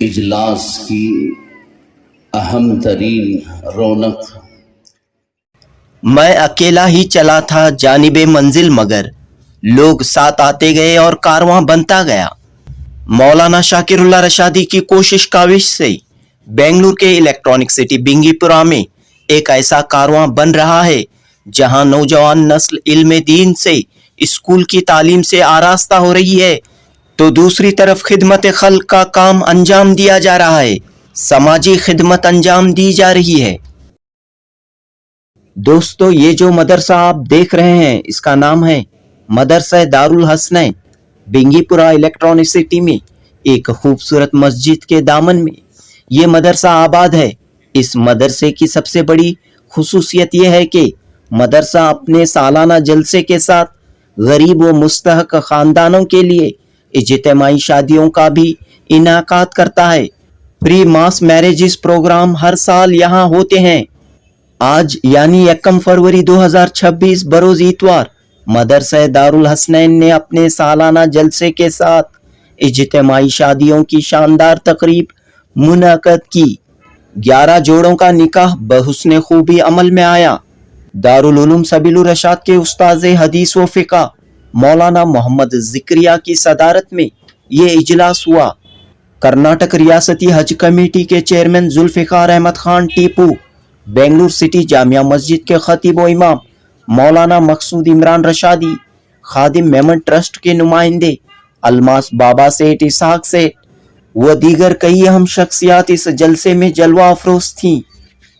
اجلاس کی اہم ترین رونق۔ میں اکیلا ہی چلا تھا جانب منزل، مگر لوگ ساتھ آتے گئے اور کارواں بنتا گیا۔ مولانا شاکر اللہ رشادی کی کوشش کاوش سے بنگلور کے الیکٹرانک سٹی بنگی پورہ میں ایک ایسا کارواں بن رہا ہے جہاں نوجوان نسل علم دین سے، اسکول کی تعلیم سے آراستہ ہو رہی ہے، تو دوسری طرف خدمت خلق کا کام انجام دیا جا رہا ہے، سماجی خدمت انجام دی جا رہی ہے۔ دوستو، یہ جو مدرسہ آپ دیکھ رہے ہیں اس کا نام ہے مدرسہ دارالحسنین۔ بنگی پورہ الیکٹرانک سٹی میں ایک خوبصورت مسجد کے دامن میں یہ مدرسہ آباد ہے۔ اس مدرسے کی سب سے بڑی خصوصیت یہ ہے کہ مدرسہ اپنے سالانہ جلسے کے ساتھ غریب و مستحق خاندانوں کے لیے اجتماعی شادیوں کا بھی انعقاد کرتا ہے۔ فری ماس میرجز پروگرام ہر سال یہاں ہوتے ہیں۔ آج یعنی 1 فروری 2026 بروز اتوار مدرسہ دارالحسنین نے اپنے سالانہ جلسے کے ساتھ اجتماعی شادیوں کی شاندار تقریب منعقد کی۔ 11 جوڑوں کا نکاح بحسن خوبی عمل میں آیا۔ دارالعلوم سبیل الرشاد کے استاذ حدیث و فقہ مولانا محمد زکریا کی صدارت میں یہ اجلاس ہوا۔ کرناٹک ریاستی حج کمیٹی کے چیئرمین ذوالفقار احمد خان ٹیپو، بنگلور سٹی جامعہ مسجد کے خطیب و امام مولانا مقصود عمران رشادی، خادم میمن ٹرسٹ کے نمائندے الماس بابا سیٹھ اسحاق سیٹھ و دیگر کئی اہم شخصیات اس جلسے میں جلوہ افروز تھیں۔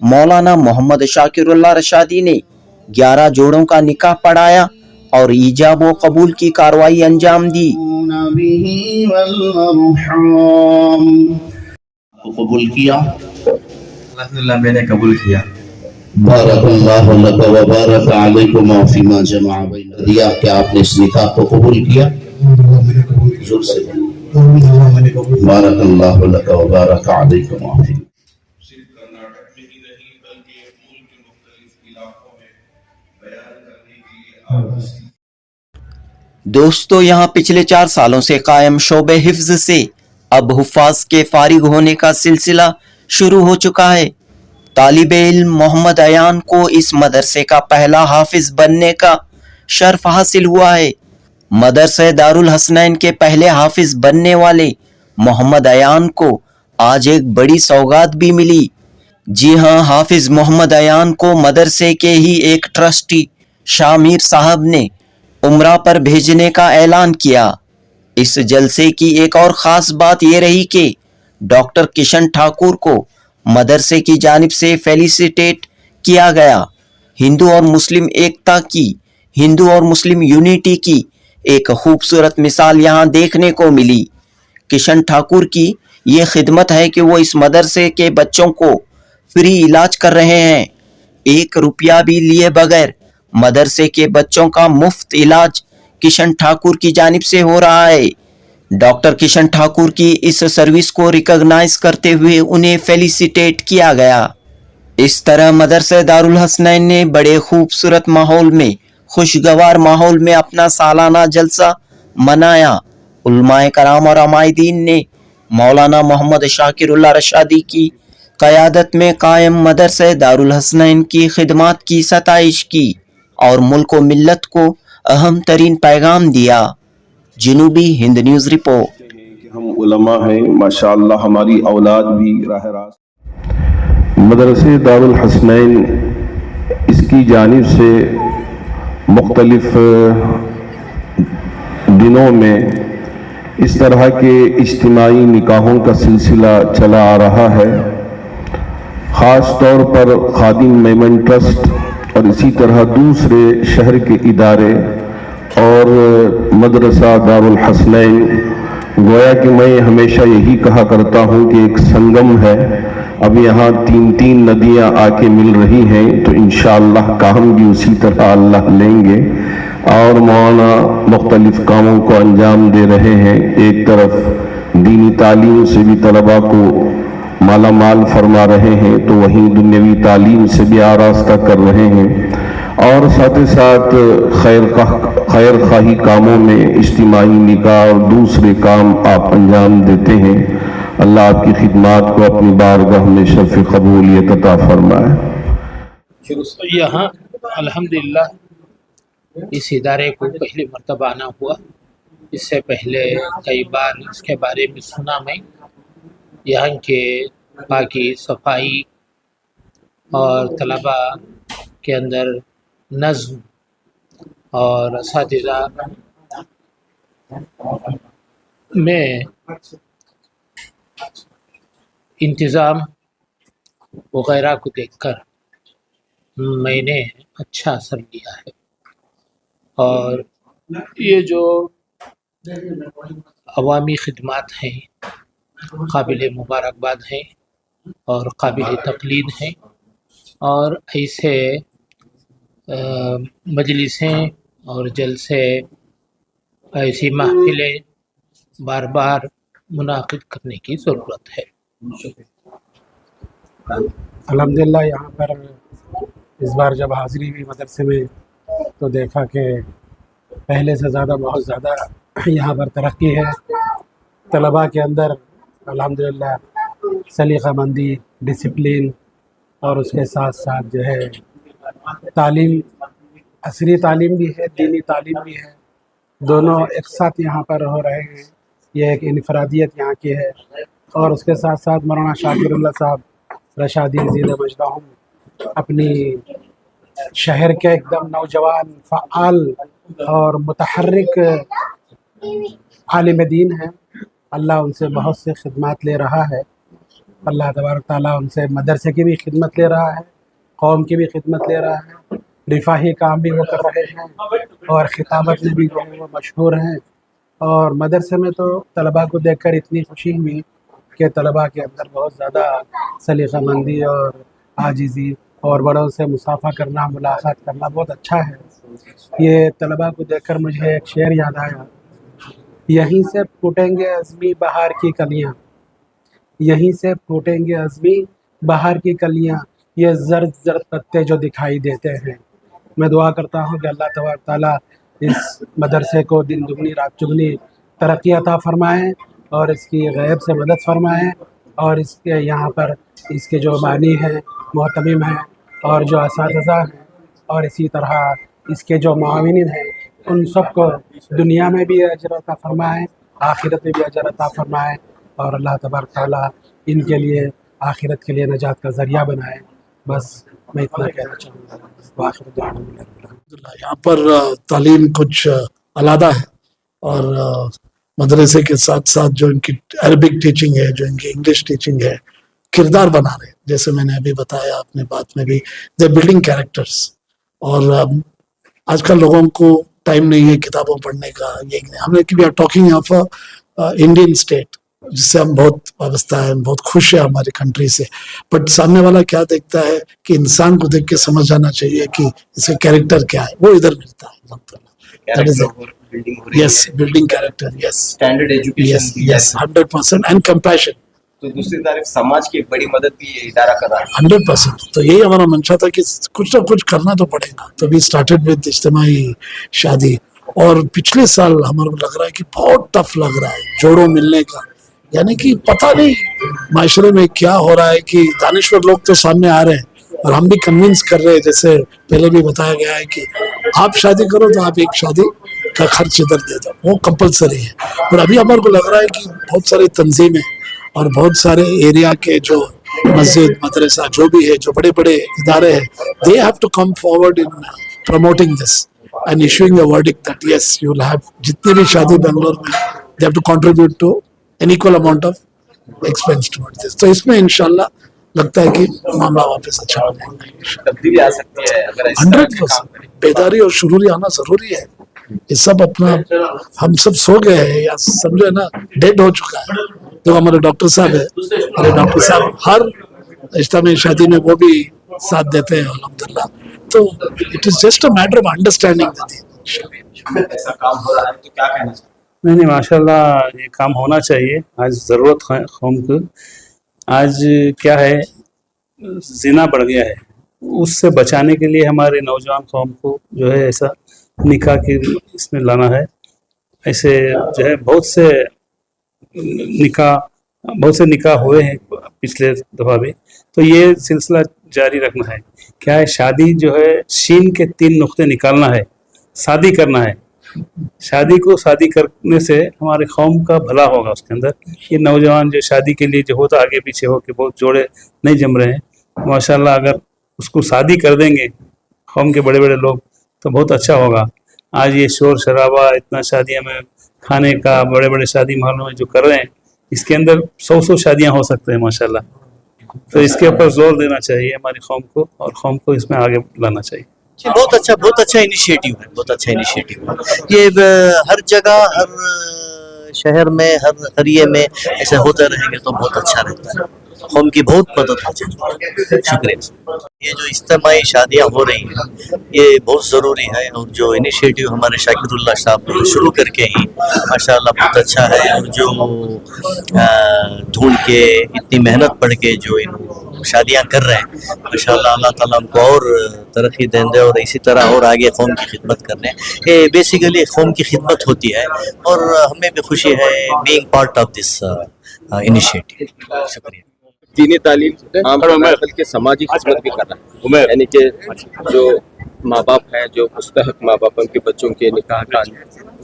مولانا محمد شاکر اللہ رشادی نے 11 جوڑوں کا نکاح پڑھایا اور ایجاب و قبول کی کارروائی انجام دی۔ قبول کیا؟ الحمدللہ میں نے قبول کیا۔ بارک اللہ لک و بارک علیکم فیما جمع بین دیا۔ کیا آپ نے اس نکاح کو قبول کیا؟ زور سے بارک اللہ لک و بارک علیکم فیما۔ صرف کرناٹک میں ہی نہیں بلکہ ملک کے مختلف علاقوں میں بیان کرنے کے لیے آواز دی۔ دوستو، یہاں پچھلے 4 سالوں سے قائم شعبہ حفظ سے اب حفاظ کے فارغ ہونے کا سلسلہ شروع ہو چکا ہے۔ طالب علم محمد ایان کو اس مدرسے کا پہلا حافظ بننے کا شرف حاصل ہوا ہے۔ مدرسہ دارالحسنین کے پہلے حافظ بننے والے محمد ایان کو آج ایک بڑی سوغات بھی ملی۔ جی ہاں، حافظ محمد ایان کو مدرسے کے ہی ایک ٹرسٹی شاہ میر صاحب نے عمرہ پر بھیجنے کا اعلان کیا۔ اس جلسے کی ایک اور خاص بات یہ رہی کہ ڈاکٹر کشن ٹھاکر کو مدرسے کی جانب سے فیلیسیٹیٹ کیا گیا۔ ہندو اور مسلم ایکتا کی، ہندو اور مسلم یونٹی کی ایک خوبصورت مثال یہاں دیکھنے کو ملی۔ کشن ٹھاکر کی یہ خدمت ہے کہ وہ اس مدرسے کے بچوں کو فری علاج کر رہے ہیں، 1 روپیہ بھی لیے بغیر۔ مدرسے کے بچوں کا مفت علاج کشن ٹھاکر کی جانب سے ہو رہا ہے۔ ڈاکٹر کشن ٹھاکر کی اس سروس کو ریکگنائز کرتے ہوئے انہیں فیلیسیٹیٹ کیا گیا۔ اس طرح مدرسہ دارالحسنین نے بڑے خوبصورت ماحول میں، خوشگوار ماحول میں اپنا سالانہ جلسہ منایا۔ علماء کرام اور عمائدین نے مولانا محمد شاکر اللہ رشادی کی قیادت میں قائم مدرسہ دارالحسنین کی خدمات کی ستائش کی اور ملک و ملت کو اہم ترین پیغام دیا۔ جنوبی ہند نیوز رپورٹ۔ ہم علماء ہیں، ماشاءاللہ ہماری اولاد بھی راہ راست مدرسے دارالحسنین اس کی جانب سے مختلف دنوں میں اس طرح کے اجتماعی نکاحوں کا سلسلہ چلا آ رہا ہے۔ خاص طور پر خادم میمن ٹرسٹ اور اسی طرح دوسرے شہر کے ادارے اور مدرسہ دارالحسنین، گویا کہ میں ہمیشہ یہی کہا کرتا ہوں کہ ایک سنگم ہے۔ اب یہاں 3 ندیاں آ کے مل رہی ہیں، تو انشاءاللہ کام بھی اسی طرح اللہ لیں گے اور مولانا مختلف کاموں کو انجام دے رہے ہیں۔ ایک طرف دینی تعلیم سے بھی طلباء کو مالا مال فرما رہے ہیں، تو وہیں دنیاوی تعلیم سے بھی آراستہ کر رہے ہیں۔ اور साथ ही साथ खैर खाही कामों में इज्तिमाई निकाह और दूसरे काम आप अंजाम देते हैं। अल्लाह आपकी खिदमत को अपनी बारगाह में शर्फ कबूलियत अता फरमाए। यहाँ अल्हम्दुलिल्लाह इस इदारे को पहली मर्तबा आना हुआ। इससे पहले कई बार इसके बारे में सुना मैं। यहाँ के पाकी सफाई और तलबा के अंदर नज़्म और असातिज़ा में इंतज़ाम वगैरह को देखकर मैंने अच्छा असर लिया है। और ये जो अवामी खिदमत हैं काबिल मुबारकबाद हैं और काबिल तक़लीद हैं। और ऐसे मजलिसें और जलसे ऐसी महफिलें बार बार मुनाकिद करने की ज़रूरत है। अल्हम्दुलिल्लाह यहाँ पर इस बार जब हाज़िरी हुई मदरसे में तो देखा कि पहले से ज़्यादा बहुत ज़्यादा यहाँ पर तरक्की है। तलबा के अंदर अल्हम्दुलिल्लाह सलीक़ामंदी, डिसिप्लिन और उसके साथ साथ जो है तालीम, असरी तालीम भी है, दीनी तालीम भी है, दोनों एक साथ यहाँ पर हो रहे हैं। ये एक इनफरादियत यहाँ की है। और उसके साथ साथ मौलाना शाकिरुल्लाह साहब रशादी ज़ीद मजदाहुम अपनी शहर के एकदम नौजवान फ़आल और मुतहर्रिक आलिम दीन हैं। अल्लाह उनसे बहुत से खिदमत ले रहा है। अल्लाह तबारक ताला उनसे मदरसे की भी खिदमत ले रहा है, कौम की भी खिदमत ले रहा है, रिफाही काम भी वो कर रहे हैं और खिताबत में भी जो है वो मशहूर हैं। और मदरसे में तो तलबा को देखकर इतनी खुशी हुई कि तलबा के अंदर बहुत ज़्यादा सलीक़ामंदी और आजिज़ी और बड़ों से मुसाफ़ा करना, मुलाक़ात करना बहुत अच्छा है। ये तलबा को देखकर मुझे एक शेर याद आया, यहीं से फूटेंगे अज़मी बहार की कलियाँ, यहीं से फूटेंगे अज़मी बहार की कलियाँ, ये ज़र्द ज़र्द पत्ते जो दिखाई देते हैं। मैं दुआ करता हूँ कि अल्लाह तबारक ताला इस मदरसे को दिन दुगनी रात चुगनी तरक्की अता फ़रमाएँ और इसकी गैब से मदद फ़रमाएँ। और इसके यहाँ पर इसके जो बानी हैं, मोहतमिम हैं और जो असातिज़ा हैं और इसी तरह इसके जो मुआविनीन हैं, उन सबको दुनिया में भी अजर अता फ़रमाएँ, आखिरत में भी अजर अता फ़रमाएँ। और अल्लाह तबारक ताला इनके लिए आखिरत के लिए नजात का ज़रिया बनाए। बस मैं इतना कहना चाहूँगा। आखिर दुआ यहाँ पर तालीम कुछ अलग है और मदरसे के साथ साथ जो इनकी अरबिक टीचिंग है, जो इनकी इंग्लिश टीचिंग है, किरदार बना रहे, जैसे मैंने अभी बताया अपने बात में भी, दे बिल्डिंग कैरेक्टर्स। और आजकल लोगों को टाइम नहीं है किताबों पढ़ने का। ये हमने we are talking of Indian state जिससे हम बहुत वाबस्ता है, बहुत खुश है हमारी कंट्री से। बट सामने वाला क्या देखता है कि इंसान को देख के समझ जाना चाहिए कि इसका कैरेक्टर क्या है, वो इधर मिलता है। That is yes, building character, yes, standard education, yes 100% and compassion. तो दूसरी तरफ समाज की एक बड़ी मदद भी ये इदारा कर रहा है 100%। तो यही हमारा मंशा था कि कुछ ना कुछ करना तो पड़ेगा। तो वी स्टार्टेड विद इज्तिमाई शादी। और पिछले साल हमारे को लग रहा है कि बहुत टफ लग रहा है जोड़ों मिलने का, यानी कि पता नहीं माशरे में क्या हो रहा है कि दानिश्वर लोग तो सामने आ रहे हैं और हम भी कन्विंस कर रहे हैं। जैसे पहले भी बताया गया है कि आप शादी करो तो आप एक शादी का खर्च इधर दे दो, वो कंपलसरी है। पर अभी हमारे को लग रहा है कि बहुत सारी तंजीमें और बहुत सारे एरिया के जो मस्जिद, मदरसा जो भी है, जो बड़े बड़े इदारे हैं, they have to come forward in promoting this and issuing a verdict that yes you will have, जितनी भी शादी बेंगलोर में, they have to contribute to an equal amount of expense toward this. तो इसमें इंशाल्लाह लगता है कि मामला वापस अच्छा हो जाएगा। तब्दीली आ सकती है अगर 100% बेदारी और शुरूरी आना जरूरी है। ये सब अपना हम सब सो गए हैं या समझो है ना, डेड हो चुका है। तो हमारे डॉक्टर साहब है, हमारे डॉक्टर साहब हर इज्तिमाई शादी में वो भी साथ देते हैं अल्हम्दुलिल्लाह। तो it is just a matter of understanding that ऐसा काम हो रहा है तो क्या कहना चाहिए? नहीं, माशाल्लाह ये काम होना चाहिए। आज ज़रूरत है कौम को। आज क्या है, जिना बढ़ गया है उससे बचाने के लिए हमारे नौजवान कौम को जो है ऐसा निकाह की इसमें लाना है। ऐसे जो है बहुत से निकाह हुए हैं पिछले दफ़ा भी, तो ये सिलसिला जारी रखना है। क्या है, शादी जो है शीन के 3 नुक्ते निकालना है, शादी करना है। शादी करने से हमारे कौम का भला होगा उसके अंदर। ये नौजवान जो शादी के लिए जो होता आगे पीछे हो के बहुत जोड़े नहीं जम रहे हैं, माशाल्लाह अगर उसको शादी कर देंगे कौम के बड़े बड़े लोग तो बहुत अच्छा होगा। आज ये शोर शराबा इतना शादियों में खाने का, बड़े बड़े शादी महलों में जो कर रहे हैं, इसके अंदर 100 शादियां हो सकते हैं माशाल्लाह। तो इसके ऊपर जोर देना चाहिए हमारी कौम को, और कौम को इसमें आगे लाना चाहिए। बहुत अच्छा इनिशिएटिव है, बहुत अच्छा इनिशिएटिव है ये। हर जगह, हर शहर में, हर करिए में ऐसे होते रहेंगे तो बहुत अच्छा रहता है, कौम की बहुत मदद हो जाएगी। शुक्रिया। ये जो इज्तिमाई शादियाँ हो रही हैं ये बहुत ज़रूरी है, और जो इनिशिएटिव हमारे शाकिरुल्लाह साहब शुरू करके ही माशाल्लाह बहुत अच्छा है। और जो ढूंढ के इतनी मेहनत पड़ के जो इन शादियाँ कर रहे हैं, माशाल्लाह अल्लाह ताला उनको और तरक्की दें दे, और इसी तरह और आगे कौम की खिदमत करने। ये बेसिकली कौम की खिदमत होती है, और हमें भी खुशी है being part of this initiative. शुक्रिया। दीनी तालीम आम बल्कि समाजी खिदमत भी कर रहा है, यानी कि जो माँ बाप हैं, जो मुस्तहक माँ बाप, उनके बच्चों के निकाह का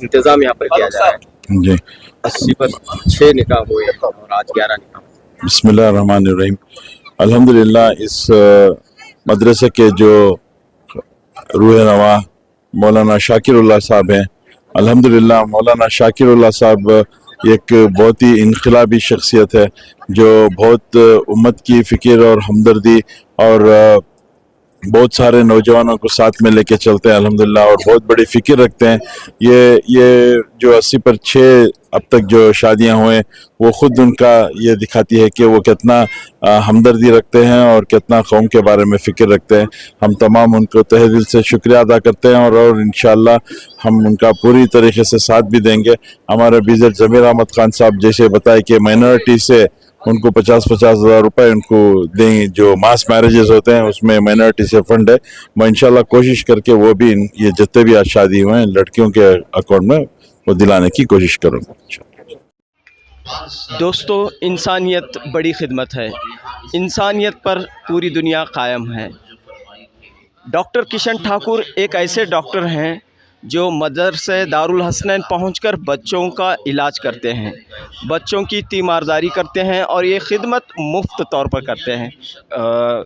इंतज़ाम यहाँ पर किया जा रहा है। जी 80 पर 6 निकाह हुए और आज 11 निकाह। बिस्मिल्लाहिर्रहमानिर्रहीम। अल्हम्दुलिल्लाह इस मदरसे के जो रूह नवा मौलाना शाकिरुल्लाह साहब हैं, अल्हम्दुलिल्लाह मौलाना शाकिरुल्लाह साहब एक बहुत ही इनकलाबी शख्सियत है, जो बहुत उम्मत की फ़िक्र और हमदर्दी और बहुत सारे नौजवानों को साथ में लेके चलते हैं अल्हम्दुलिल्लाह, और बहुत बड़ी फ़िक्र रखते हैं। ये जो 80 पर 6 अब तक जो शादियां हुए, वो ख़ुद उनका ये दिखाती है कि वो कितना हमदर्दी रखते हैं और कितना कौम के बारे में फ़िक्र रखते हैं। हम तमाम उनको तहे दिल से शुक्रिया अदा करते हैं, और इंशाअल्लाह हम उनका पूरी तरीके से साथ भी देंगे। हमारे बीजर ज़मीर अहमद खान साहब जैसे बताए कि माइनॉरिटी से उनको 50-50 हज़ार रुपये उनको दें, जो मास मैरिजेस होते हैं उसमें माइनॉरिटी से फंड है। मैं इंशाल्लाह कोशिश करके वो भी ये जितने भी आज शादी हुए हैं लड़कियों के अकाउंट में वो दिलाने की कोशिश करूँगा। दोस्तों, इंसानियत बड़ी खिदमत है, इंसानियत पर पूरी दुनिया कायम है। डॉक्टर किशन ठाकुर एक ऐसे डॉक्टर हैं जो मदरसे दारुल हसनैन पहुंचकर बच्चों का इलाज करते हैं, बच्चों की तीमारदारी करते हैं, और ये खिदमत मुफ्त तौर पर करते हैं।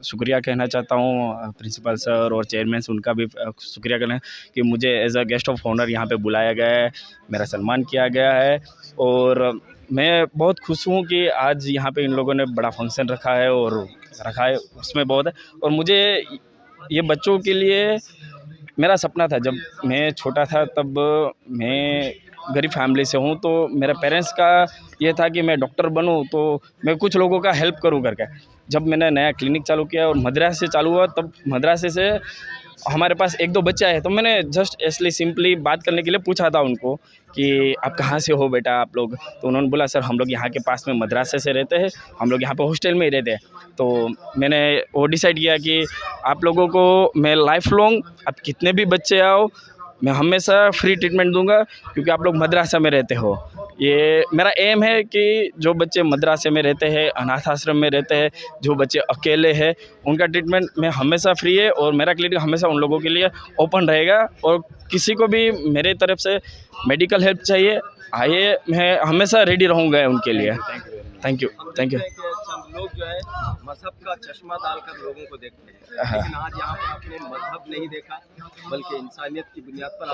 शुक्रिया कहना चाहता हूँ प्रिंसिपल सर और चेयरमैन से, उनका भी शुक्रिया करना है कि मुझे as a guest of honour यहाँ पे बुलाया गया है, मेरा सम्मान किया गया है। और मैं बहुत खुश हूँ कि आज यहाँ पे इन लोगों ने बड़ा फंक्शन रखा है, और रखा है उसमें बहुत है। और मुझे ये बच्चों के लिए मेरा सपना था, जब मैं छोटा था तब मैं गरीब फैमिली से हूँ, तो मेरे पेरेंट्स का ये था कि मैं डॉक्टर बनूँ, तो मैं कुछ लोगों का हेल्प करूँ करके। जब मैंने नया क्लिनिक चालू किया और मदरसे चालू हुआ, तब मदरसे से हमारे पास 1-2 बच्चे आए, तो मैंने जस्ट ऐसे सिंपली बात करने के लिए पूछा था उनको कि आप कहाँ से हो बेटा आप लोग। तो उन्होंने बोला सर हम लोग यहाँ के पास में मदरसे से रहते हैं, हम लोग यहाँ पे हॉस्टल में ही रहते हैं। तो मैंने वो डिसाइड किया कि आप लोगों को मैं लाइफ लॉन्ग, आप कितने भी बच्चे आओ, मैं हमेशा फ्री ट्रीटमेंट दूंगा, क्योंकि आप लोग मदरसा में रहते हो। ये मेरा एम है कि जो बच्चे मदरसे में रहते हैं, अनाथ आश्रम में रहते हैं, जो बच्चे अकेले हैं, उनका ट्रीटमेंट मैं हमेशा फ्री है, और मेरा क्लिनिक हमेशा उन लोगों के लिए ओपन रहेगा। और किसी को भी मेरे तरफ से मेडिकल हेल्प चाहिए, आइए, मैं हमेशा रेडी रहूँगा उनके लिए। Thank you. लोग जो है मजहब का चश्मा डालकर लोगों को देखते हैं, लेकिन आज यहाँ पे आपने मजहब नहीं देखा, बल्कि इंसानियत की बुनियाद पर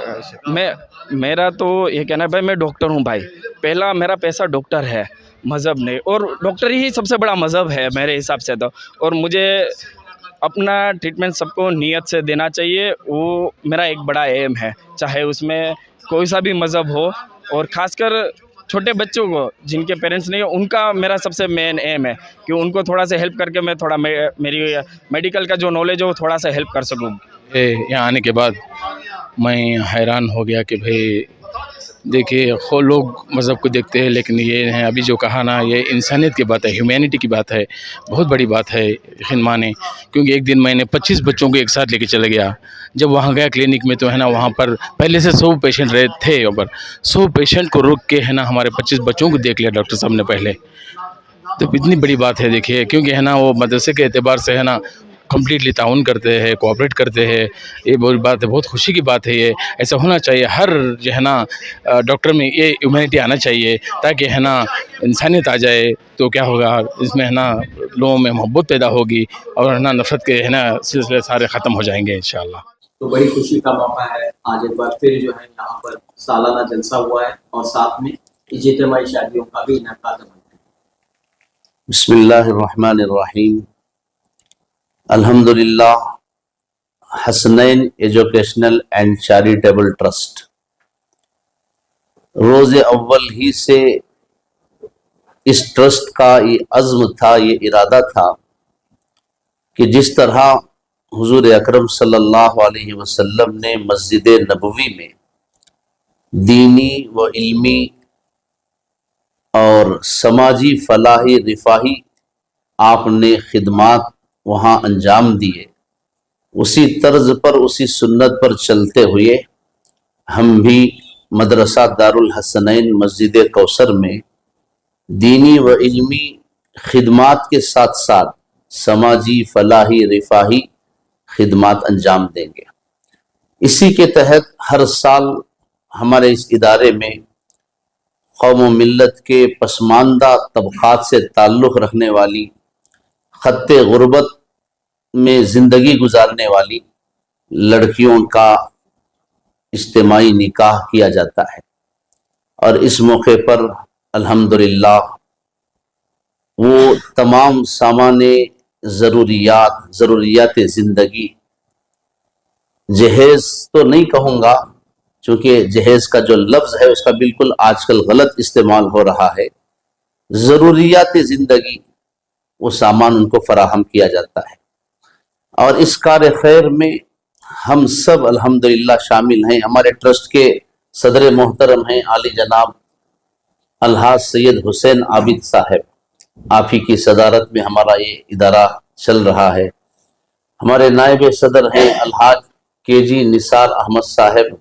मेरा तो ये कहना है भाई, मैं डॉक्टर हूँ भाई, पहला मेरा पैसा डॉक्टर है, मज़हब नहीं। और डॉक्टर ही सबसे बड़ा मज़हब है मेरे हिसाब से तो। और मुझे अपना ट्रीटमेंट सबको नीयत से देना चाहिए, वो मेरा एक बड़ा एम है, चाहे उसमें कोई सा भी मज़हब हो। और ख़ासकर छोटे बच्चों को जिनके पेरेंट्स नहीं है, उनका मेरा सबसे मेन एम है कि उनको थोड़ा सा हेल्प करके मैं थोड़ा मेरी मेडिकल का जो नॉलेज है वो थोड़ा सा हेल्प कर सकूँ। यहाँ आने के बाद मैं हैरान हो गया कि भाई देखिए लोग मज़हब को देखते हैं, लेकिन ये है अभी जो कहा ना, ये इंसानियत की बात है, ह्यूमैनिटी की बात है, बहुत बड़ी बात है यकीन माने। क्योंकि एक दिन मैंने 25 बच्चों को एक साथ लेके चला गया। जब वहाँ गया क्लिनिक में तो है ना, वहाँ पर पहले से 100 पेशेंट रहे थे, और 100 पेशेंट को रोक के है ना हमारे 25 बच्चों को देख लिया डॉक्टर साहब ने पहले। तो इतनी बड़ी बात है देखिए, क्योंकि है ना वो मदरसे के एतबार से है ना कम्प्लीटली ताउन करते हैं, कोऑपरेट करते हैं। ये बहुत बात है, बहुत खुशी की बात है। ये ऐसा होना चाहिए, हर जो है ना डॉक्टर में ये ह्यूमैनिटी आना चाहिए, ताकि है ना इंसानियत आ जाए। तो क्या होगा, इसमें है ना लोगों में मोहब्बत पैदा होगी, और है ना नफरत के है ना सिलसिले सारे ख़त्म हो जाएंगे इंशाअल्लाह। तो बड़ी खुशी का मौका है, आज एक बार फिर जो है यहाँ पर सालाना जलसा हुआ है, और साथ में इज्तिमाई शादियों का भी इनेकाद है। बिस्मिल्लाहिर्रहमानिर्रहीम। अल्हम्दुलिल्लाह Hasnain educational and charitable trust रोज़े अव्वल ही से इस ट्रस्ट का ये अज़्म था, ये इरादा था कि जिस तरह हुजूर अकरम सल्लल्लाहु अलैहि वसल्लम ने मस्जिद नबवी में दीनी व इल्मी और समाजी फलाही रिफाही आपने खिदमात वहाँ अंजाम दिए, उसी तर्ज पर, उसी सुन्नत पर चलते हुए हम भी मदरसा दारुल हसनैन मस्जिद कौसर में दीनी व इल्मी खिदमात के साथ साथ समाजी फलाही रिफाही खिदमात अंजाम देंगे। इसी के तहत हर साल हमारे इस इदारे में कौम व मिल्लत के पसमानदा तबक़ात से ताल्लुक़ रखने वाली, ख़त्ते गुर्बत में ज़िंदगी गुजारने वाली लड़कियों का इज्तिमाई निकाह किया जाता है। और इस मौके पर अल्हम्दुलिल्लाह वो तमाम सामाने ज़रूरियात ज़िंदगी, जहेज़ तो नहीं कहूँगा, चूँकि जहेज़ का जो लफ्ज़ है उसका बिल्कुल आजकल गलत इस्तेमाल हो रहा है। ज़रूरियात ज़िंदगी वो सामान उनको फराहम किया जाता है। और इस कार खैर में हम सब अल्हम्दुलिल्लाह शामिल हैं। हमारे ट्रस्ट के सदर मोहतरम हैं आली जनाब अलहाज सैयद हुसैन आबिद साहब, आप ही की सदारत में हमारा ये इदारा चल रहा है। हमारे नायब सदर हैं अलहाज केजी निसार अहमद साहब,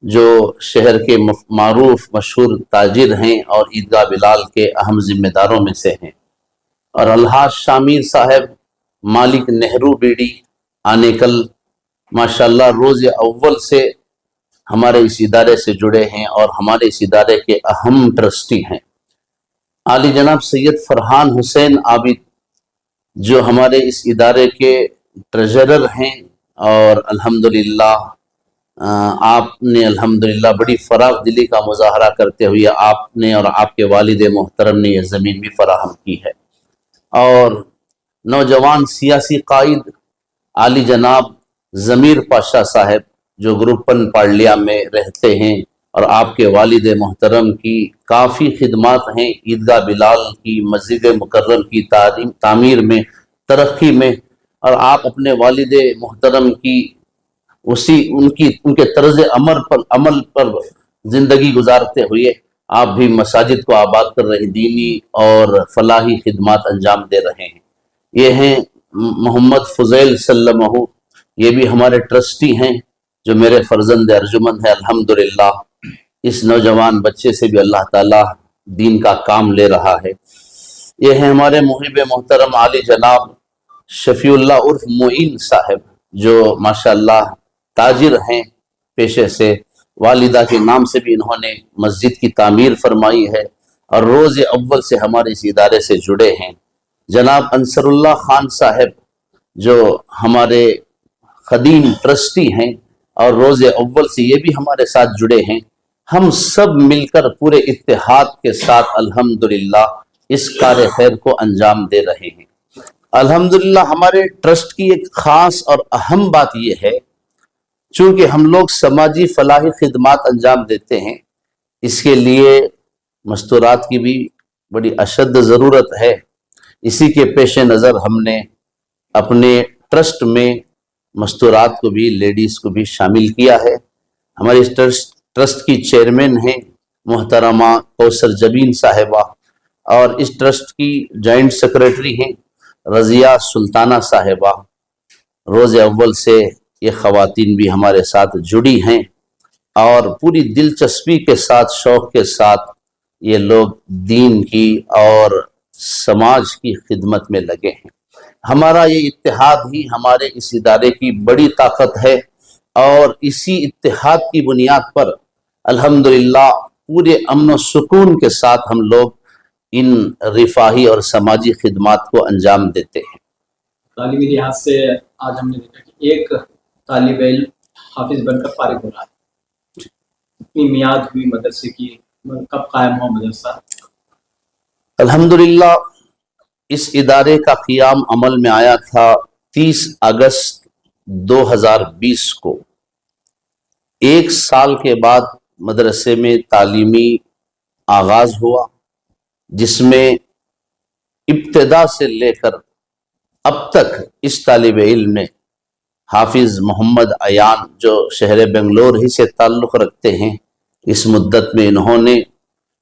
जो शहर के मारूफ मशहूर ताजिर हैं और ईदगाह बिलाल के अहम जिम्मेदारों में से हैं। और अलहाज शामिर साहब मालिक नेहरू बीडी आनेकल, माशाल्लाह रोज़े अव्वल से हमारे इस इदारे से जुड़े हैं और हमारे इस इदारे के अहम ट्रस्टी हैं। आली जनाब सैयद फरहान हुसैन आबिद, जो हमारे इस इदारे के ट्रेजरर हैं, और अल्हम्दुलिल्लाह आपने अल्हम्दुलिल्लाह बड़ी फराग दिली का मुजाहरा करते हुए आपने और आपके वालिद मोहतरम ने यह ज़मीन भी फराहम की है। और नौजवान सियासी कायद आली जनाब ज़मीर पाशा साहब, जो ग्रुपन पार्लिया में रहते हैं, और आपके वालिद मोहतरम की काफ़ी खिदमात हैं ईदगाह बिलाल की, मस्जिद मुकर्रम की तामीर में, तरक्की में। और आप अपने वालिद मोहतरम की उनके तर्ज अमल पर ज़िंदगी गुजारते हुए आप भी मसाजिद को आबाद कर रहे, दीनी और फलाही खिदमात अंजाम दे रहे हैं। ये हैं मोहम्मद फुज़ैल सल्लमहू, ये भी हमारे ट्रस्टी हैं, जो मेरे फर्जंद अर्जुमंद है। अल्हम्दुलिल्लाह इस नौजवान बच्चे से भी अल्लाह ताला दीन का काम ले रहा है। ये हैं हमारे मुहिब मोहतरम आली जनाब शफीउल्लाह उर्फ मोइन साहब, जो माशाअल्लाह ताजिर हैं पेशे से, वालिदा के नाम से भी इन्होंने मस्जिद की तामीर फरमाई है, और रोज़े अव्वल से हमारे इस इदारे से जुड़े हैं। जनाब अंसरुल्लाह खान साहब, जो हमारे खदीम ट्रस्टी हैं, और रोज़े अव्वल से ये भी हमारे साथ जुड़े हैं। हम सब मिलकर पूरे इत्तेहाद के साथ अल्हम्दुलिल्लाह इस कार्य खैर को अंजाम दे रहे हैं। अल्हम्दुलिल्लाह हमारे ट्रस्ट की एक ख़ास और अहम बात यह है, चूँकि हम लोग समाजी फलाही खिदमात अंजाम देते हैं, इसके लिए मस्तूरात की भी बड़ी अशद ज़रूरत है। इसी के पेश नज़र हमने अपने ट्रस्ट में मस्तूरात को भी, लेडीज़ को भी शामिल किया है। हमारे इस ट्रस्ट की चेयरमैन हैं मोहतरमा कौसर जबीन साहिबा, और इस ट्रस्ट की जॉइंट सेक्रेटरी हैं रज़िया सुल्ताना साहिबा। रोज़ अव्वल से ये ख़वातीन भी हमारे साथ जुड़ी हैं और पूरी दिलचस्पी के साथ, शौक़ के साथ ये लोग दीन की और समाज की खिदमत में लगे हैं। हमारा ये इत्तेहाद ही हमारे इस इदारे की बड़ी ताकत है और इसी इत्तेहाद की बुनियाद पर अल्हम्दुलिल्लाह पूरे अमन व सुकून के साथ हम लोग इन रिफाही और समाजी खिदमात को अंजाम देते हैं। तालीमी लिहाज से आज हमने देखा कि एक तालिब इल्म हाफिज बनकर फारिग हो रहा है। कितनी मियाद हुई मदरसे की, कब कायम हुआ मदरसा? अल्हम्दुलिल्लाह इस इदारे का क़ियाम अमल में आया था 30 अगस्त 2020 को। एक साल के बाद मदरसे में तालीमी आगाज हुआ, जिसमें इब्तिदा से लेकर अब तक इस तालिब इल्म ने हाफिज मोहम्मद अयान जो शहर बेंगलोर ही से ताल्लुक़ रखते हैं, इस मुद्दत में इन्होंने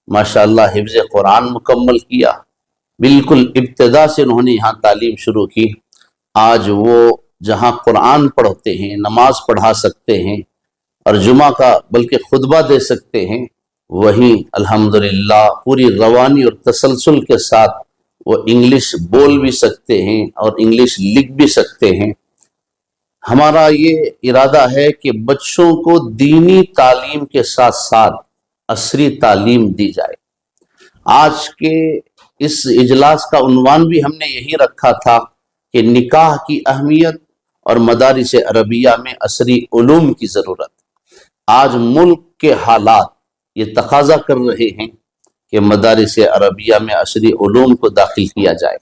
माशाअल्लाह हिफ्ज़ कुरान मुकम्मल किया। बिल्कुल इब्तिदा से उन्होंने यहाँ तालीम शुरू की। आज वो जहाँ कुरान पढ़ते हैं, नमाज पढ़ा सकते हैं और जुमा का बल्कि खुतबा दे सकते हैं, वहीं अल्हम्दुलिल्लाह पूरी रवानी और तसलसल के साथ वो इंग्लिश बोल भी सकते हैं और इंग्लिश लिख भी सकते हैं। हमारा ये इरादा है कि बच्चों को दीनी तालीम के साथ साथ असरी तालीम दी जाए। आज के इस इजलास का उन्वान भी हमने यही रखा था कि निकाह की अहमियत और मदारिस अरबिया में असरी उलूम की ज़रूरत। आज मुल्क के हालात ये तकाजा कर रहे हैं कि मदारिस अरबिया में असरी उलूम को दाखिल किया जाए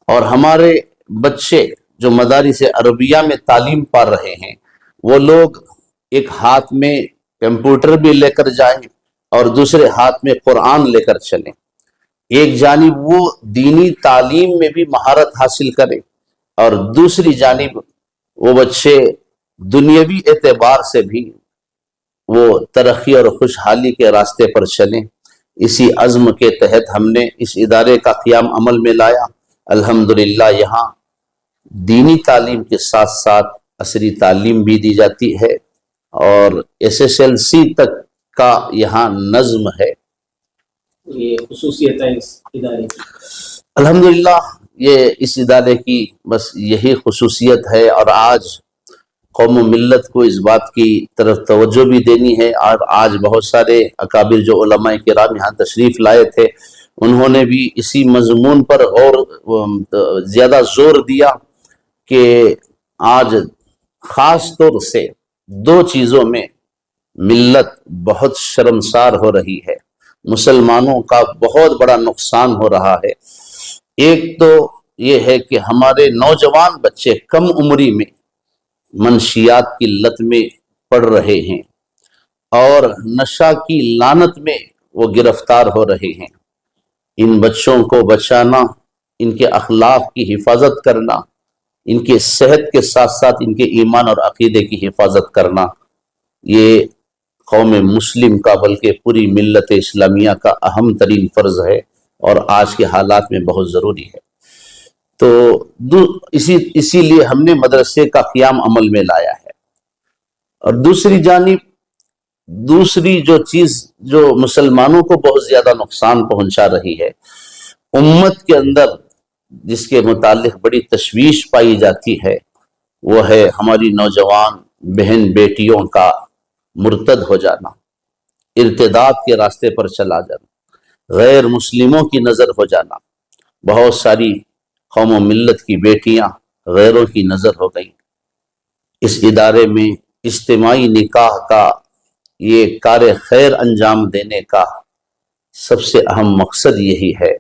और हमारे बच्चे जो मदारिस अरबिया में तालीम पा रहे हैं वो लोग एक हाथ में कंप्यूटर भी लेकर जाएं और दूसरे हाथ में कुरान लेकर चलें। एक जानिब वो दीनी तालीम में भी महारत हासिल करें और दूसरी जानिब वो बच्चे दुनियावी एतबार से भी वो तरक्की और खुशहाली के रास्ते पर चलें। इसी अज़्म के तहत हमने इस इदारे का क़ियाम अमल में लाया। अल्हम्दुलिल्लाह यहाँ दीनी तालीम के साथ साथ असरी तालीम भी दी जाती है और SSLC तक का यहाँ नज़्म है। ये खुसूसियत है इस इदारे की। अल्हम्दुलिल्लाह ये इस इदारे की बस यही खुसूसियत है और आज कौम मिल्लत को इस बात की तरफ तवज्जो भी देनी है। और आज बहुत सारे अकाबिर जो उलमाए किराम यहाँ तशरीफ़ लाए थे, उन्होंने भी इसी मजमून पर और ज़्यादा जोर दिया कि आज ख़ास तौर से दो चीज़ों में मिल्लत बहुत शर्मसार हो रही है, मुसलमानों का बहुत बड़ा नुकसान हो रहा है। एक तो ये है कि हमारे नौजवान बच्चे कम उम्री में मनशियात की लत में पड़ रहे हैं और नशा की लानत में वो गिरफ्तार हो रहे हैं। इन बच्चों को बचाना, इनके अखलाक की हिफाजत करना, इनके सेहत के साथ साथ इनके ईमान और अकीदे की हिफाजत करना, ये कौम मुस्लिम का बल्कि पूरी मिल्लत इस्लामिया का अहम तरीन फ़र्ज़ है और आज के हालात में बहुत ज़रूरी है। तो इसीलिए हमने मदरसे का क़ियाम अमल में लाया है। और दूसरी जानिब दूसरी जो चीज़ जो मुसलमानों को बहुत ज़्यादा नुकसान पहुंचा रही है, उम्मत के अंदर जिसके मुतालिक बड़ी तशवीश पाई जाती है, वो है हमारी नौजवान बहन बेटियों का मुर्तद हो जाना, इर्तिदाद के रास्ते पर चला जाना, गैर मुस्लिमों की नज़र हो जाना। बहुत सारी कौम व मिल्लत की बेटियां गैरों की नज़र हो गई। इस इदारे में इज्तिमाई निकाह का ये कार्य खैर अंजाम देने का सबसे अहम मकसद यही है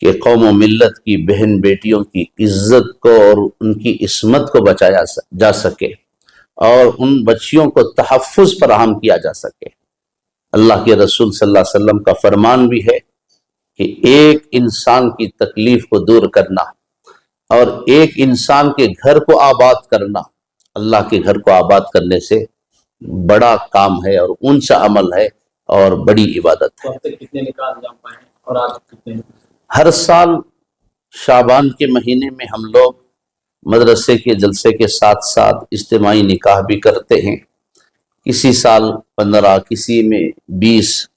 कि कौम व मिल्लत की बहन बेटियों की इज्जत को और उनकी इस्मत को बचाया जा सके और उन बच्चियों को तहफ़्फ़ुज़ फराहम किया जा सके। अल्लाह के रसूल सल्लल्लाहु अलैहि वसल्लम का फरमान भी है कि एक इंसान की तकलीफ को दूर करना और एक इंसान के घर को आबाद करना, अल्लाह के घर को आबाद करने से बड़ा काम है और ऊंचा अमल है और बड़ी इबादत है। तो अब तक कितने निकाह अंजाम पाए हैं और आज कितने? हर साल शाबान के महीने में हम लोग मदरसे के जलसे के साथ साथ इज्तिमाई निकाह भी करते हैं। किसी साल 15, किसी में 20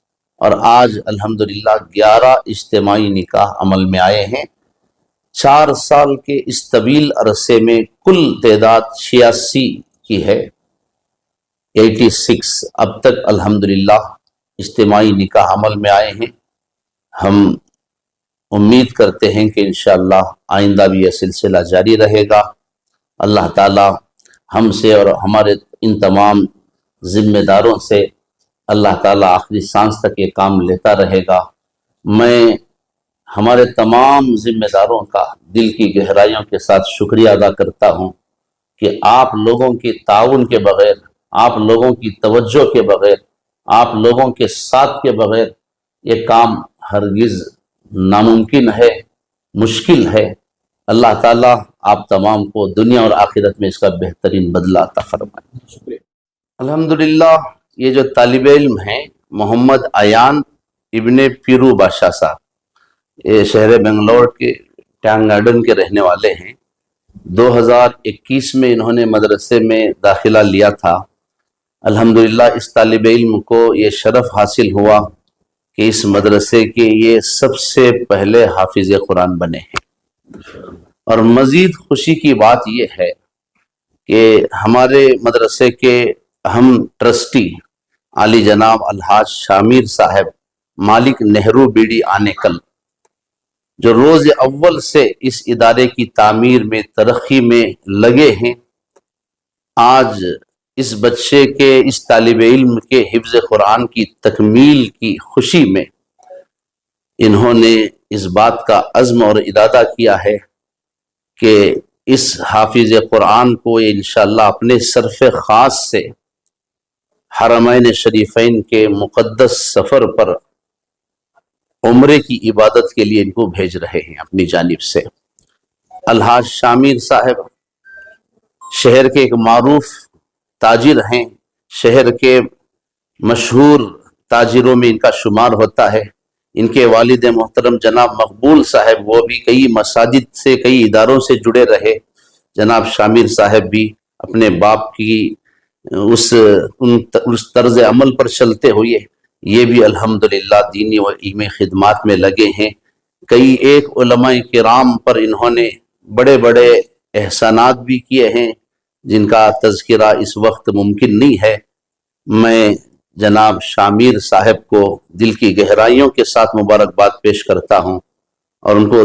और आज अल्हम्दुलिल्लाह 11 इज्तिमाई निकाह अमल में आए हैं। 4 साल के इस तवील अरसे में कुल तादाद 86 की है, 86 अब तक अल्हम्दुलिल्लाह इज्तिमाई निकाह अमल में आए हैं। हम उम्मीद करते हैं कि इंशाअल्लाह आइंदा भी यह सिलसिला जारी रहेगा। अल्लाह ताला हमसे और हमारे इन तमाम जिम्मेदारों से अल्लाह ताला आखिरी सांस तक ये काम लेता रहेगा। मैं हमारे तमाम जिम्मेदारों का दिल की गहराइयों के साथ शुक्रिया अदा करता हूँ कि आप लोगों की ताउन के बगैर, आप लोगों की तवज्जो के बगैर, आप लोगों के साथ के बगैर ये काम हरगिज नामुमकिन है, मुश्किल है। अल्लाह ताला आप तमाम को दुनिया और आखिरत में इसका बेहतरीन बदला अता फरमाए। अल्हम्दुलिल्लाह ये जो तालिब इल्म हैं मोहम्मद अयान इब्ने पीरू बादशाह साहब, ये शहर बेंगलोर के टैंग गार्डन के रहने वाले हैं। 2021 में इन्होंने मदरसे में दाखिला लिया था। अल्हम्दुलिल्लाह इस तालिब इल्म को ये शरफ हासिल हुआ कि इस मदरसे के ये सबसे पहले हाफिज कुरान बने हैं। और मज़ीद खुशी की बात यह है कि हमारे मदरसे के अहम ट्रस्टी आली जनाब अलहाज शामिर साहब मालिक नेहरू बीडी आनेकल, जो रोज़ अव्वल से इस इदारे की तामीर में, तरक्की में लगे हैं, आज इस बच्चे के, इस तालिब इल्म के हिफ्ज़ कुरान की तकमील की खुशी में इन्होंने इस बात का अज़्म और इरादा किया है कि इस हाफिज कुरान को इंशाअल्लाह अपने सरफ़े ख़ास से हरमैन शरीफ़ैन के मुक़द्दस सफ़र पर उम्रे की इबादत के लिए इनको भेज रहे हैं अपनी जानिब से। अलहाज शामिर साहब शहर के एक मारूफ ताजिर हैं, शहर के मशहूर ताजिरों में इनका शुमार होता है। इनके वालिद मोहतरम जनाब मकबूल साहब, वो भी कई मसाजिद से, कई इदारों से जुड़े रहे। जनाब शामिर साहब भी अपने बाप की उस तर्ज अमल पर चलते हुए ये भी अल्हम्दुलिल्लाह दीनी व इल्मी खिदमात में लगे हैं। कई एक उलमाए किराम पर इन्होंने बड़े बड़े एहसानात भी किए हैं जिनका तज़किरा इस वक्त मुमकिन नहीं है। मैं जनाब शामिर साहब को दिल की गहराइयों के साथ मुबारकबाद पेश करता हूं और उनको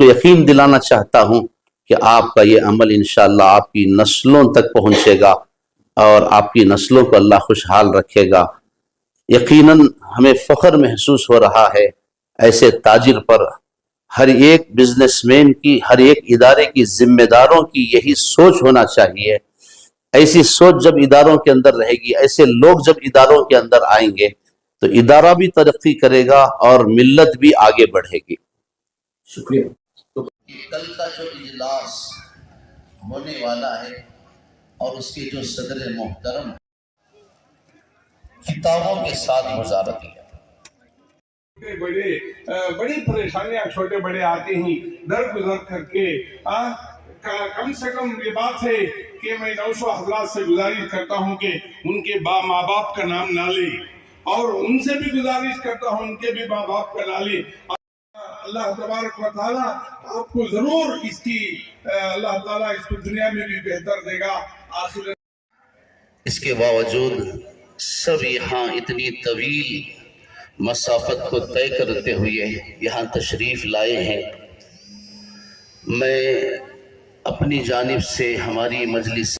यकीन दिलाना चाहता हूं कि आपका ये अमल इंशाअल्लाह आपकी नस्लों तक पहुंचेगा और आपकी नस्लों को अल्लाह खुशहाल रखेगा। यकीनन हमें फ़ख्र महसूस हो रहा है ऐसे ताजिर पर। हर एक बिजनेसमैन की, हर एक इदारे की, जिम्मेदारों की यही सोच होना चाहिए। ऐसी सोच जब इदारों के अंदर रहेगी, ऐसे लोग जब इदारों के अंदर आएंगे तो इदारा भी तरक्की करेगा और मिल्लत भी आगे बढ़ेगी। शुक्रिया। कल का जो इजलास होने वाला है और उसके जो सदर मोहतरम किताबों के साथ गुजारा दिया, बड़ी परेशानियां छोटे बड़े आते ही दर गुजर करके कम से कम ये बात है कि मैं 900 हजरात से गुजारिश करता हूं कि उनके माँ बाप का नाम ना ले और उनसे भी गुजारिश करता हूं उनके भी माँ बाप का ना ले। अल्लाह तबारक व तआला आपको जरूर इसकी अल्लाह ताला इसको दुनिया में भी बेहतर देगा, आखिरत। इसके बावजूद सब यहाँ इतनी तवील मसाफत को तय करते हुए यहाँ तशरीफ लाए हैं। मैं अपनी जानिब से हमारी मजलिस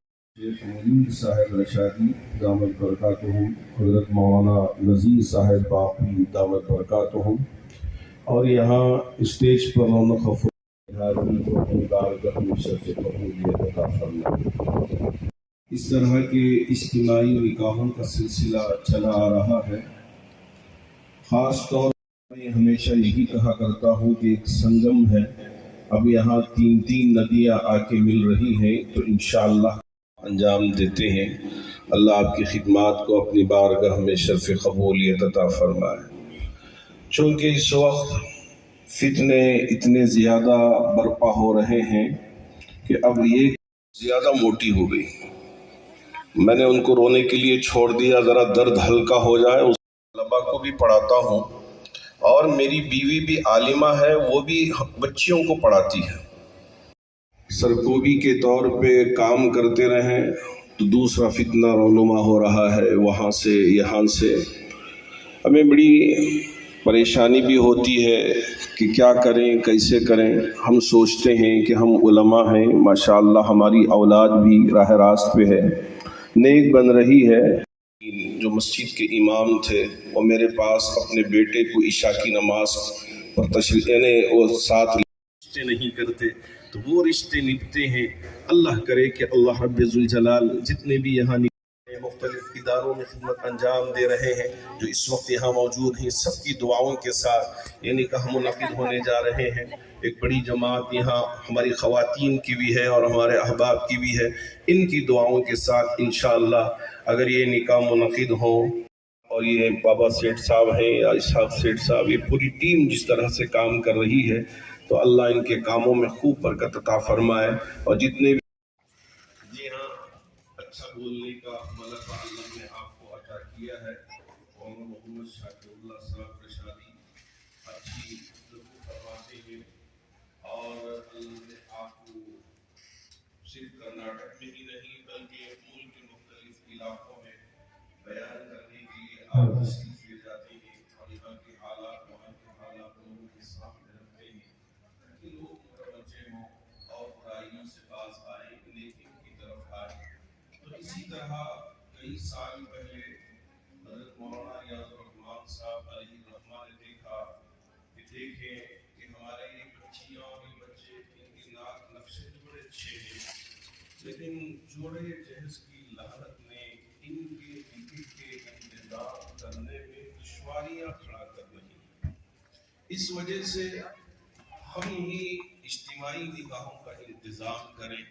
साहब रशादी दामद बरकातुहुम, हज़रत मौलाना नज़ीर साहब बाकी दामद बरकातुहुम और यहाँ स्टेज पर रौनक इस तरह के इज्तिमाई निकाहों का सिलसिला चला आ रहा है। ख़ास तौर पर मैं हमेशा यही कहा करता हूँ कि एक संगम है। अब यहाँ 3 नदियाँ आके मिल रही हैं तो इंशाअल्लाह انجام دیتے ہیں. اللہ آپ کی خدمات کو اپنی بارگاہ میں شرف قبولیت عطا فرمائے. چونکہ اس وقت فتنے اتنے زیادہ برپا ہو رہے ہیں کہ اب یہ زیادہ موٹی ہو گئی. میں نے ان کو رونے کے لیے چھوڑ دیا ذرا درد ہلکا ہو جائے. اس طلبا کو بھی پڑھاتا ہوں اور میری بیوی بھی عالمہ ہے, وہ بھی بچیوں کو پڑھاتی ہے. سرکوبی کے طور پہ کام کرتے رہیں تو دوسرا فتنہ رونما ہو رہا ہے وہاں سے یہاں سے. ہمیں بڑی پریشانی بھی ہوتی ہے کہ کیا کریں کیسے کریں. ہم سوچتے ہیں کہ ہم علماء ہیں, ماشاءاللہ ہماری اولاد بھی راہ راست پہ ہے, نیک بن رہی ہے. جو مسجد کے امام تھے وہ میرے پاس اپنے بیٹے کو عشاء کی نماز پر تشریف یعنی وہ ساتھ رشتے نہیں کرتے تو وہ رشتے نبھتے ہیں. اللہ کرے کہ اللہ رب ذوالجلال جتنے بھی یہاں مختلف اداروں میں خدمت انجام دے رہے ہیں جو اس وقت یہاں موجود ہیں, سب کی دعاؤں کے ساتھ یہ نکاح منعقد ہونے جا رہے ہیں. ایک بڑی جماعت یہاں ہماری خواتین کی بھی ہے اور ہمارے احباب کی بھی ہے. ان کی دعاؤں کے ساتھ انشاءاللہ اگر یہ نکاح منعقد ہوں اور یہ بابا سیٹھ صاحب ہیں یا اسحاق سیٹھ صاحب, یہ پوری ٹیم جس طرح سے کام کر رہی ہے تو اللہ ان کے کاموں میں خوب برکت عطا فرمائے. اور جتنے بھی جی ہاں اچھا بولنے کا ملکہ اللہ نے آپ کو عطا کیا ہے. اور محمد شاکر اللہ صاحب رشادی اچھی گفتگو فرماتے ہیں اور اللہ نے آپ کو صرف کرناٹک میں ہی نہیں بلکہ ملک کے مختلف علاقوں میں بیان کرنے کے لیے آپ تشریف لے جاتے ہیں اور یہاں کے حالات وہاں کے حالات لوگوں کے سامنے رکھتے ہیں تاکہ لوگ متوجہ ہوں اور برائیوں سے باز آئیں, نیکی کی طرف آئیں. تو اسی طرح کئی سال پہلے حضرت مولانا ریاض الرحمان صاحب علیہ الرحمٰن نے دیکھا کہ دیکھیں کہ ہمارے یہ بچیاں اور یہ بچے ان کے ناک نقشے تو بڑے اچھے ہیں لیکن جوڑے جہیز کی لعنت نے ان کے ٹکٹ کے انتظام کرنے میں دشواریاں کھڑا کر رہی ہیں. اس وجہ سے ہم ہی اجتماعی نکاحوں کا انتظام کریں.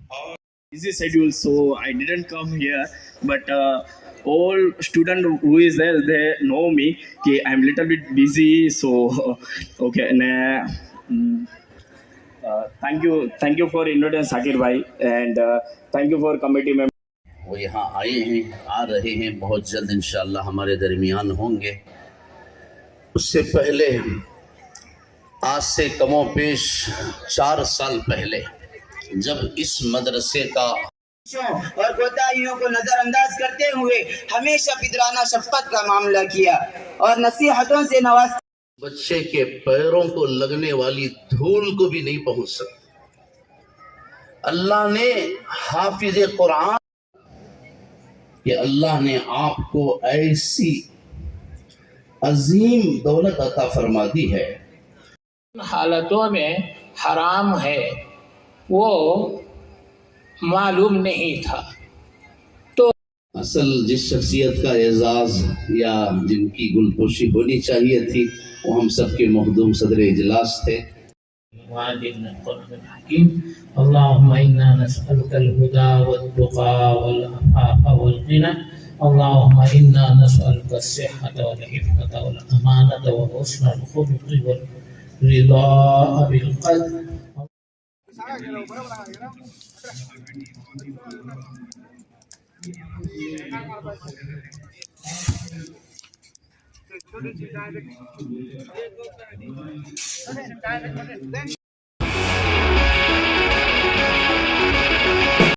اور busy schedule, so I didn't come here, but all student who is there, they know me कि I'm little bit busy, so okay. Thank you for inviting Sakir bhai and thank you for committee member. وہ یہاں آئے ہیں, آ رہے ہیں, بہت جلد انشاءاللہ ہمارے درمیان ہوں گے. اس سے پہلے آج سے کم و بیش 4 سال پہلے جب اس مدرسے کا اور کوتاہیوں کو نظر انداز کرتے ہوئے ہمیشہ فطرانہ شفقت کا معاملہ کیا اور نصیحتوں سے نواز. بچے کے پیروں کو لگنے والی دھول کو بھی نہیں پہنچ سکتی. اللہ نے حافظ قرآن کہ اللہ نے آپ کو ایسی عظیم دولت عطا فرما دی ہے. حالتوں میں حرام ہے وہ معلوم نہیں تھا. تو اصل جس شخصیت کا اعزاز یا جن کی گلپوشی ہونی چاہیے تھی وہ ہم سب کے مخدوم صدر اجلاس تھے. اللهم إنا نسألك الهدى والتقى والعفاف والغنى. اللهم إنا نسألك الصحة والعفة والأمانة وحسن الخلق والرضا بالقدر.